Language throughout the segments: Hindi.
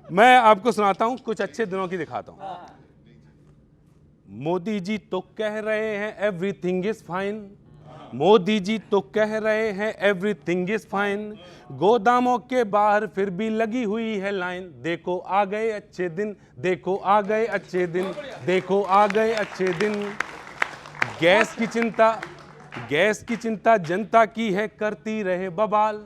मैं आपको सुनाता हूं, कुछ अच्छे दिनों की दिखाता हूं। मोदी जी तो कह रहे हैं everything is fine, Modi ji तो कह रहे हैं एवरीथिंग इज फाइन, गोदामों के बाहर फिर भी लगी हुई है लाइन। देखो आ गए अच्छे दिन, देखो आ गए अच्छे दिन, देखो आ गए अच्छे दिन। गैस की चिंता जनता की है, करती रहे बवाल।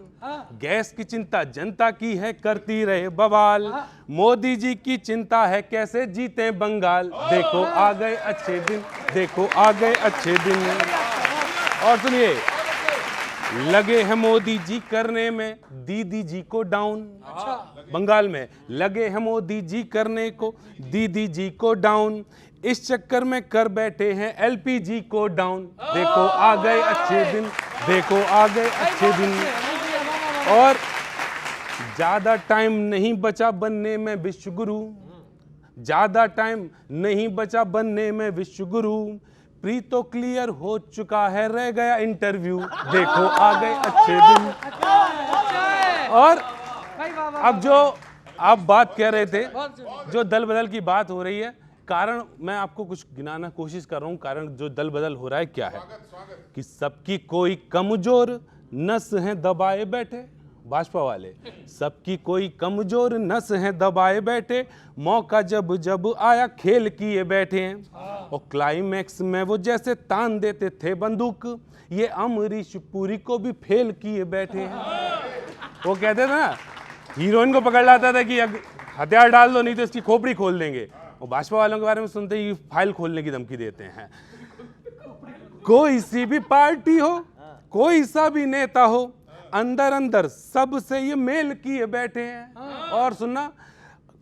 गैस की चिंता जनता की है, करती रहे बवाल। मोदी जी की चिंता है कैसे जीते बंगाल। देखो आ गए अच्छे दिन, देखो आ गए अच्छे दिन। और सुनिए, लगे हैं मोदी जी करने में दीदी जी को डाउन। बंगाल में लगे हैं मोदी जी करने को दीदी जी को डाउन, इस चक्कर में कर बैठे हैं एलपीजी को डाउन। देखो आ गए अच्छे दिन, देखो आ गए अच्छे दिन। और ज्यादा टाइम नहीं बचा बनने में विश्व गुरु, ज्यादा टाइम नहीं बचा बनने में विश्व गुरु। प्री तो क्लियर हो चुका है, रह गया इंटरव्यू। देखो आ गए अच्छे दिन। और अब जो आप बात कह रहे थे, जो दल बदल की बात हो रही है, कारण मैं आपको कुछ गिनाना कोशिश कर रहा हूं। कारण जो दल बदल हो रहा है क्या है कि सबकी कोई कमजोर नस हैं दबाए बैठे, भाजपा वाले सबकी कोई कमजोर नस हैं दबाए बैठे, मौका जब जब आया खेल किए बैठे हैं। और क्लाइमैक्स में वो जैसे तान देते थे बंदूक, ये अमरीश पुरी को भी फेल किए बैठे हैं। वो कहते थे ना, हीरोइन को पकड़ लाता था कि हथियार डाल दो नहीं तो इसकी खोपड़ी खोल देंगे। और भाजपा वालों के बारे में सुनते ही फाइल खोलने की धमकी देते हैं। कोई सी भी पार्टी हो, कोई सा भी नेता हो, अंदर अंदर सबसे ये मेल किए बैठे हैं। और सुनना,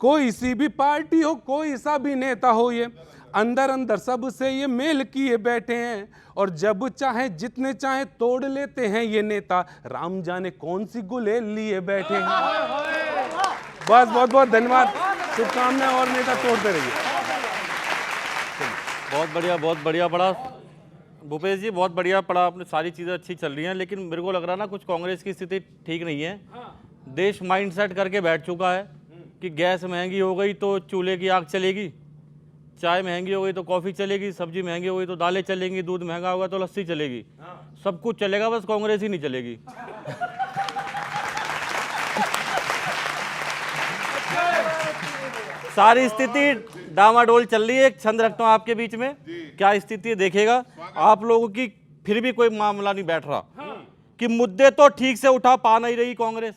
कोई सी भी पार्टी हो, कोई सा भी नेता हो, ये अंदर अंदर सबसे ये मेल किए बैठे हैं। और जब चाहे जितने चाहे तोड़ लेते हैं ये नेता, राम जाने कौन सी गुलेल लिए बैठे हैं। बस बहुत बहुत धन्यवाद, शुभकामनाएं और नेता तोड़ते रहिए। बहुत बढ़िया, बहुत बढ़िया पढ़ा भूपेश जी, बहुत बढ़िया पढ़ा आपने। सारी चीज़ें अच्छी चल रही हैं, लेकिन मेरे को लग रहा है ना कुछ कांग्रेस की स्थिति ठीक नहीं है। देश माइंडसेट करके बैठ चुका है कि गैस महंगी हो गई तो चूल्हे की आग चलेगी, चाय महंगी हो गई तो कॉफ़ी चलेगी, सब्जी महंगी हो गई तो दालें चलेंगी, दूध महंगा होगा तो लस्सी चलेगी। सब कुछ चलेगा, बस कांग्रेस ही नहीं चलेगी। सारी स्थिति डामाडोल चल रही है। एक छंद रखता हूं आपके बीच में, क्या स्थिति देखेगा आप लोगों की। फिर भी कोई मामला नहीं बैठ रहा कि मुद्दे तो ठीक से उठा पा नहीं रही कांग्रेस,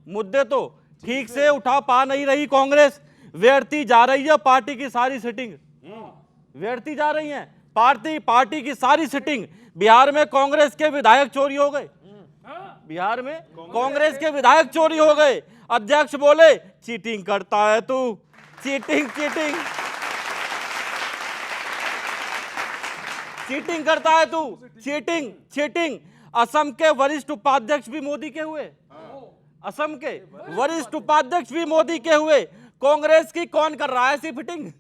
मुद्दे तो ठीक से उठा पा नहीं रही कांग्रेस। व्यर्थी जा रही है पार्टी की सारी सिटिंग, व्यर्थी जा रही है पार्टी की सारी सिटिंग। बिहार में कांग्रेस के विधायक चोरी हो गए, बिहार में कांग्रेस के विधायक चोरी हो गए। अध्यक्ष बोले चीटिंग करता है तू, चीटिंग चीटिंग चीटिंग करता है तू, चीटिंग चीटिंग। असम के वरिष्ठ उपाध्यक्ष भी मोदी के हुए, असम के वरिष्ठ उपाध्यक्ष भी मोदी के हुए। कांग्रेस की कौन कर रहा है ऐसी फिटिंग,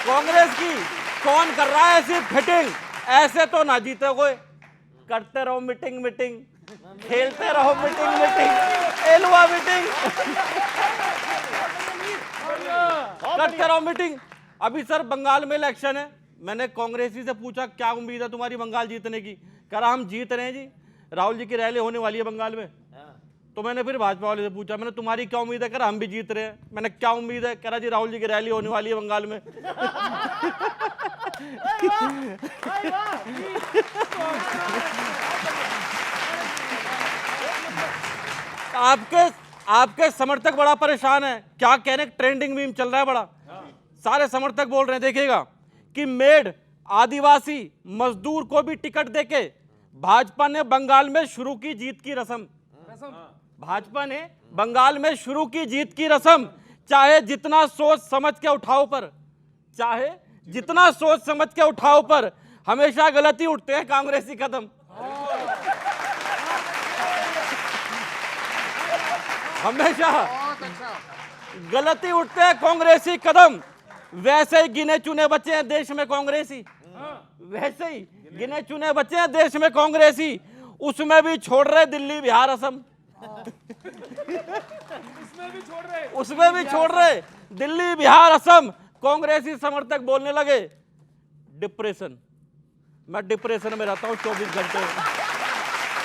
कांग्रेस की कौन कर रहा है ऐसी फिटिंग। ऐसे तो ना जीते कोई, करते रहो मीटिंग मीटिंग, खेलते रहो मीटिंग मीटिंग, एलुआ मीटिंग, करते रहो मीटिंग। अभी सर बंगाल में इलेक्शन है, मैंने कांग्रेसी से पूछा क्या उम्मीद है तुम्हारी बंगाल जीतने की, कह रहा हम जीत रहे हैं जी, राहुल जी की रैली होने वाली है बंगाल में। तो मैंने फिर भाजपा वाले से पूछा, मैंने तुम्हारी क्या उम्मीद है, कह रहा हम भी जीत रहे हैं। मैंने क्या उम्मीद है, कह रहा जी राहुल जी की रैली होने वाली है बंगाल में। आपके समर्थक बड़ा परेशान है, क्या कहने, ट्रेंडिंग मीम चल रहा है बड़ा। सारे समर्थक बोल रहे हैं देखिएगा कि मेड आदिवासी मजदूर को भी टिकट देके भाजपा ने बंगाल में शुरू की जीत की रस्म, भाजपा ने बंगाल में शुरू की जीत की रस्म। चाहे जितना सोच समझ के उठाओ पर, चाहे जितना सोच समझ के उठाओ पर, हमेशा गलती उठते हैं कांग्रेसी कदम, हमेशा गलती उठते हैं कांग्रेसी कदम। वैसे ही गिने चुने बच्चे हैं देश में कांग्रेसी, वैसे ही गिने चुने बच्चे हैं देश में कांग्रेसी, उसमें भी छोड़ रहे दिल्ली बिहार असम। उसमें भी छोड़ रहे। दिल्ली, बिहार, असम कांग्रेसी समर्थक बोलने लगे डिप्रेशन। मैं डिप्रेशन में रहता हूं 24 घंटे,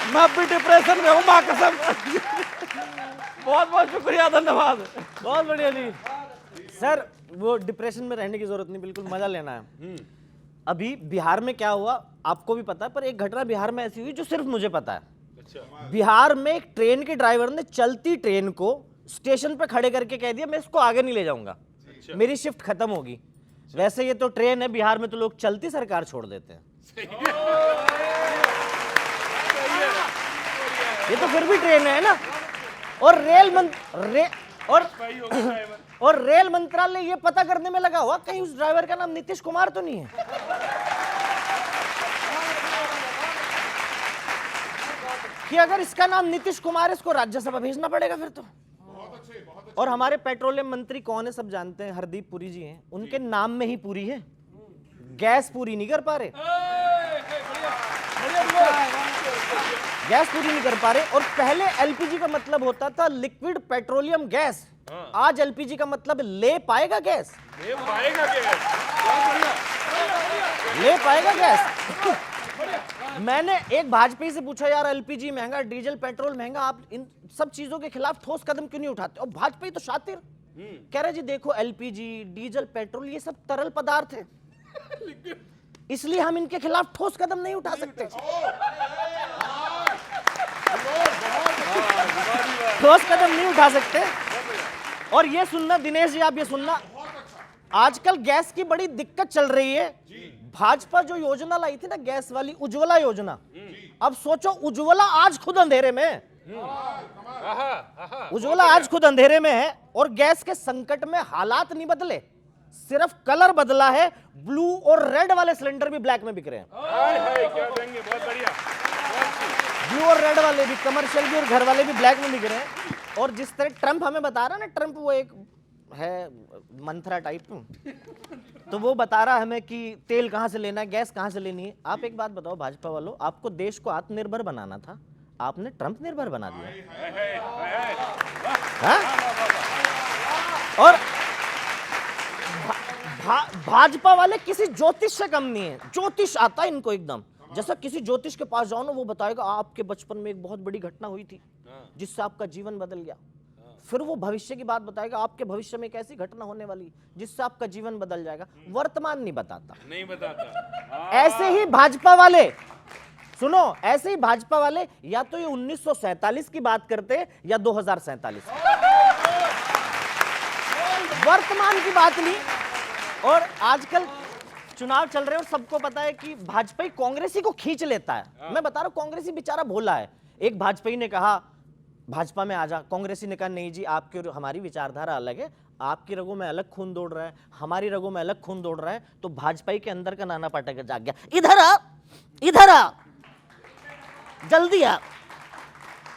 मैं अब भी डिप्रेशन में हूं, मां कसम। बहुत बहुत शुक्रिया, धन्यवाद। बहुत बढ़िया जी सर। वो डिप्रेशन में रहने की जरूरत नहीं, बिल्कुल मजा लेना है। अभी बिहार में क्या हुआ आपको भी पता है, पर एक घटना बिहार में ऐसी हुई जो सिर्फ मुझे पता है। बिहार में एक ट्रेन के ड्राइवर ने चलती ट्रेन को स्टेशन पे खड़े करके कह दिया मैं इसको आगे नहीं ले जाऊंगा, मेरी शिफ्ट खत्म होगी। वैसे ये तो ट्रेन है, बिहार में तो लोग चलती सरकार छोड़ देते हैं, ये तो फिर भी ट्रेन है ना। और और रेल मंत्रालय ये पता करने में लगा हुआ कहीं उस ड्राइवर का नाम नीतीश कुमार तो नहीं है। कि अगर इसका नाम नीतीश कुमार है, इसको राज्यसभा भेजना पड़ेगा फिर तो। और हमारे पेट्रोलियम मंत्री कौन है सब जानते हैं, हरदीप पुरी जी हैं। उनके नाम में ही पूरी है, गैस पूरी नहीं कर पा रहे, गैस पूरी नहीं कर पा रहे। और पहले एलपीजी का मतलब होता था लिक्विड पेट्रोलियम गैस, आज एलपीजी का मतलब ले पाएगा गैस, ले पाएगा गैस। मैंने एक भाजपा से पूछा यार एलपीजी महंगा, डीजल पेट्रोल महंगा, आप इन सब चीजों के खिलाफ ठोस कदम क्यों नहीं उठाते? और भाजपा तो शातिर कह रहे जी देखो एलपीजी, डीजल, पेट्रोल ये सब तरल पदार्थ है, इसलिए हम इनके खिलाफ ठोस कदम नहीं उठा सकते, ठोस कदम नहीं उठा सकते। और ये सुनना दिनेश जी, आप ये सुनना, आजकल गैस की बड़ी दिक्कत चल रही है। भाजपा जो योजना लाई थी ना गैस वाली, उज्ज्वला योजना, अब सोचो उज्ज्वला आज खुद अंधेरे में है, उज्ज्वला आज खुद अंधेरे में है। और गैस के संकट में हालात नहीं बदले, सिर्फ कलर बदला है, ब्लू और रेड वाले सिलेंडर भी ब्लैक में बिक रहे हैं। ब्लू और रेड वाले भी, कमर्शियल भी और घर वाले भी ब्लैक में बिक रहे हैं। और जिस तरह ट्रंप हमें बता रहा है ना, ट्रंप वो एक है मंथरा टाइप, तो वो बता रहा है हमें कि तेल कहां से लेना है, गैस कहां से लेनी है। आप एक बात बताओ भाजपा वालों, आपको देश को आत्मनिर्भर बनाना था, आपने ट्रंप निर्भर बना दिया। और भाजपा वाले किसी ज्योतिष से कम नहीं है, ज्योतिष आता है इनको एकदम। जैसा किसी ज्योतिष के पास जाओ ना, वो बताएगा आपके बचपन में एक बहुत बड़ी घटना हुई थी जिससे आपका जीवन बदल गया। फिर वो भविष्य की बात बताएगा, आपके भविष्य में एक ऐसी घटना होने वाली जिससे आपका जीवन बदल जाएगा। वर्तमान नहीं बताता। ऐसे ही भाजपा वाले, सुनो, ऐसे ही भाजपा वाले या तो ये 1947 की बात करते या 2047, वर्तमान की बात नहीं। और आजकल चुनाव चल रहे हैं और सबको पता है कि भाजपा कांग्रेसी को खींच लेता है। मैं बता रहा हूं, कांग्रेसी बेचारा भोला है। एक भाजपाई ने कहा भाजपा में आ जा, कांग्रेसी ने कहा नहीं जी आपकी और हमारी विचारधारा अलग है, आपकी रगों में अलग खून दौड़ रहा है, हमारी रगों में अलग खून दौड़ रहा है। तो भाजपाई के अंदर का नाना पाटेकर जाग गया, इधर आ, इधर आ, जल्दी आ।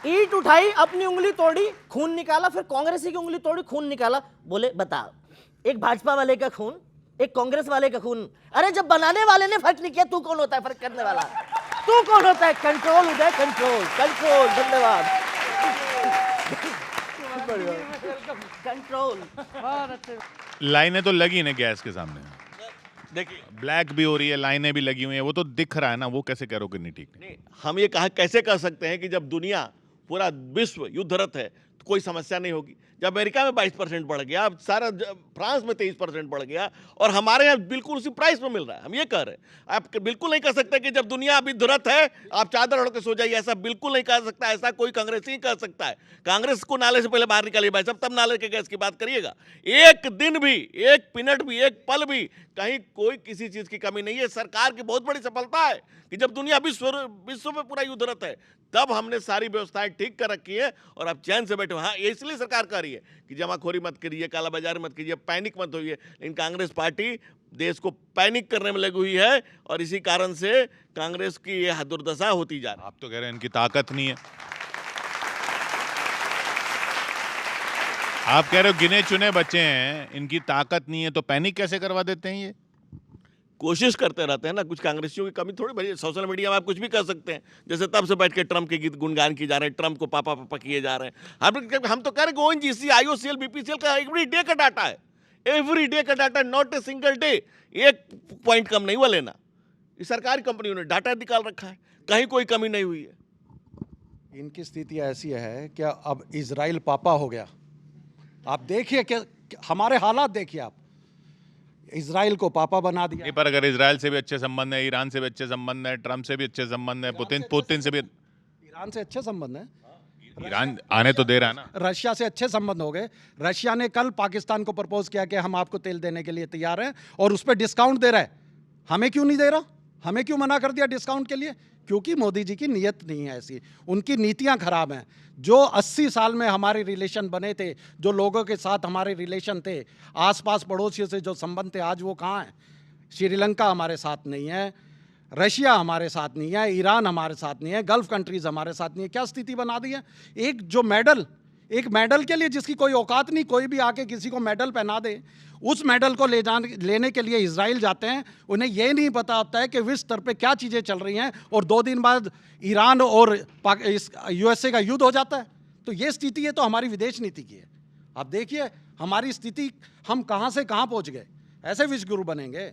ईंट उठाई, अपनी उंगली तोड़ी, खून निकाला, फिर कांग्रेसी की उंगली तोड़ी, खून निकाला। बोले बता, एक भाजपा वाले का खून, एक कांग्रेस वाले का खून। अरे जब बनाने वाले ने फर्क नहीं किया, तू कौन होता है फर्क करने वाला? तू कौन होता है? कंट्रोल उदय, कंट्रोल, कंट्रोल। धन्यवाद। कंट्रोल। लाइनें तो लगी ना गैस के सामने, देखिए ब्लैक भी हो रही है, लाइनें भी लगी हुई हैं, वो तो दिख रहा है ना, वो कैसे करोगे? नहीं ठीक नहीं। हम ये कैसे कह सकते हैं कि जब दुनिया पूरा विश्व युद्धरत है तो कोई समस्या नहीं होगी? जब अमेरिका में 22% बढ़ गया, अब सारा फ्रांस में 23% बढ़ गया, और हमारे यहाँ बिल्कुल उसी प्राइस में मिल रहा है। हम ये कह रहे हैं, आप बिल्कुल नहीं कह सकते कि जब दुनिया अभी दुरत है आप चादर ओढ़ के सो जाइए, ऐसा बिल्कुल नहीं कह सकता। ऐसा कोई कांग्रेसी ही कह सकता है। कांग्रेस को नाले से पहले बाहर निकालिए भाई साहब, तब नाले के गैस की बात करिएगा। एक दिन भी, एक मिनट भी, एक पल भी कहीं कोई किसी चीज की कमी नहीं है। सरकार की बहुत बड़ी सफलता है कि जब दुनिया विश्व में पूरा युद्धरत है, तब हमने सारी व्यवस्थाएं ठीक कर रखी है और आप चैन से बैठे हो। हाँ, ये इसलिए सरकार कर रही है कि जमाखोरी मत करिए, कालाबाजारी मत कीजिए, पैनिक मत होइए। लेकिन कांग्रेस पार्टी देश को पैनिक करने में लगी हुई है और इसी कारण से कांग्रेस की यह दुर्दशा होती जा रही है। आप तो कह रहे हैं इनकी ताकत नहीं है, आप कह रहे हो गिने चुने बच्चे हैं, इनकी ताकत नहीं है, तो पैनिक कैसे करवा देते हैं ये? कोशिश करते रहते हैं ना, कुछ कांग्रेसियों की कमी थोड़ी भाई, सोशल मीडिया में आप कुछ भी कर सकते हैं, जैसे तब से बैठ के ट्रम्प के गीत गुणगान किए जा रहे हैं, ट्रम्प को पापा पापा किए जा रहे हैं। हम तो कह रहे हैं ओएनजीसी, आईओसीएल, बीपीसीएल का एवरी डे का डाटा है, एवरी डे का data, not a single day, एक पॉइंट कम नहीं हुआ लेना। ये सरकारी कंपनियों ने डाटा निकाल रखा है, कहीं कोई कमी नहीं हुई है। इनकी स्थिति ऐसी है कि अब इजराइल पापा हो गया। आप देखिए कि हमारे हालात देखिए, आप इजराइल को पापा बना दिया। नहीं, पर अगर इजराइल से भी अच्छे संबंध है, ईरान से भी अच्छे संबंध है, ट्रम्प से भी अच्छे संबंध है, पुतिन से भी, ईरान से अच्छे संबंध है, ईरान आने तो दे रहा है ना। रशिया से अच्छे संबंध हो गए। रशिया ने कल पाकिस्तान को प्रपोज किया कि हम आपको तेल देने के लिए तैयार हैं और उस पर डिस्काउंट दे रहा है। हमें क्यों नहीं दे रहा? हमें क्यों मना कर दिया डिस्काउंट के लिए? क्योंकि मोदी जी की नीयत नहीं है ऐसी, उनकी नीतियां खराब हैं। जो 80 साल में हमारे रिलेशन बने थे, जो लोगों के साथ हमारे रिलेशन थे, आसपास पड़ोसियों से जो संबंध थे, आज वो कहाँ हैं? श्रीलंका हमारे साथ नहीं है, रशिया हमारे साथ नहीं है, ईरान हमारे साथ नहीं है, गल्फ कंट्रीज हमारे साथ नहीं है। क्या स्थिति बना दी है? एक मेडल के लिए जिसकी कोई औकात नहीं, कोई भी आके किसी को मेडल पहना दे, उस मेडल को लेने के लिए इजराइल जाते हैं। उन्हें यह नहीं पता होता है कि विश्व स्तर पे क्या चीज़ें चल रही हैं, और 2 दिन बाद ईरान और यूएसए का युद्ध हो जाता है। तो ये स्थिति है तो हमारी विदेश नीति की है। आप देखिए हमारी स्थिति, हम कहाँ से कहाँ पहुँच गए। ऐसे विश्व गुरु बनेंगे?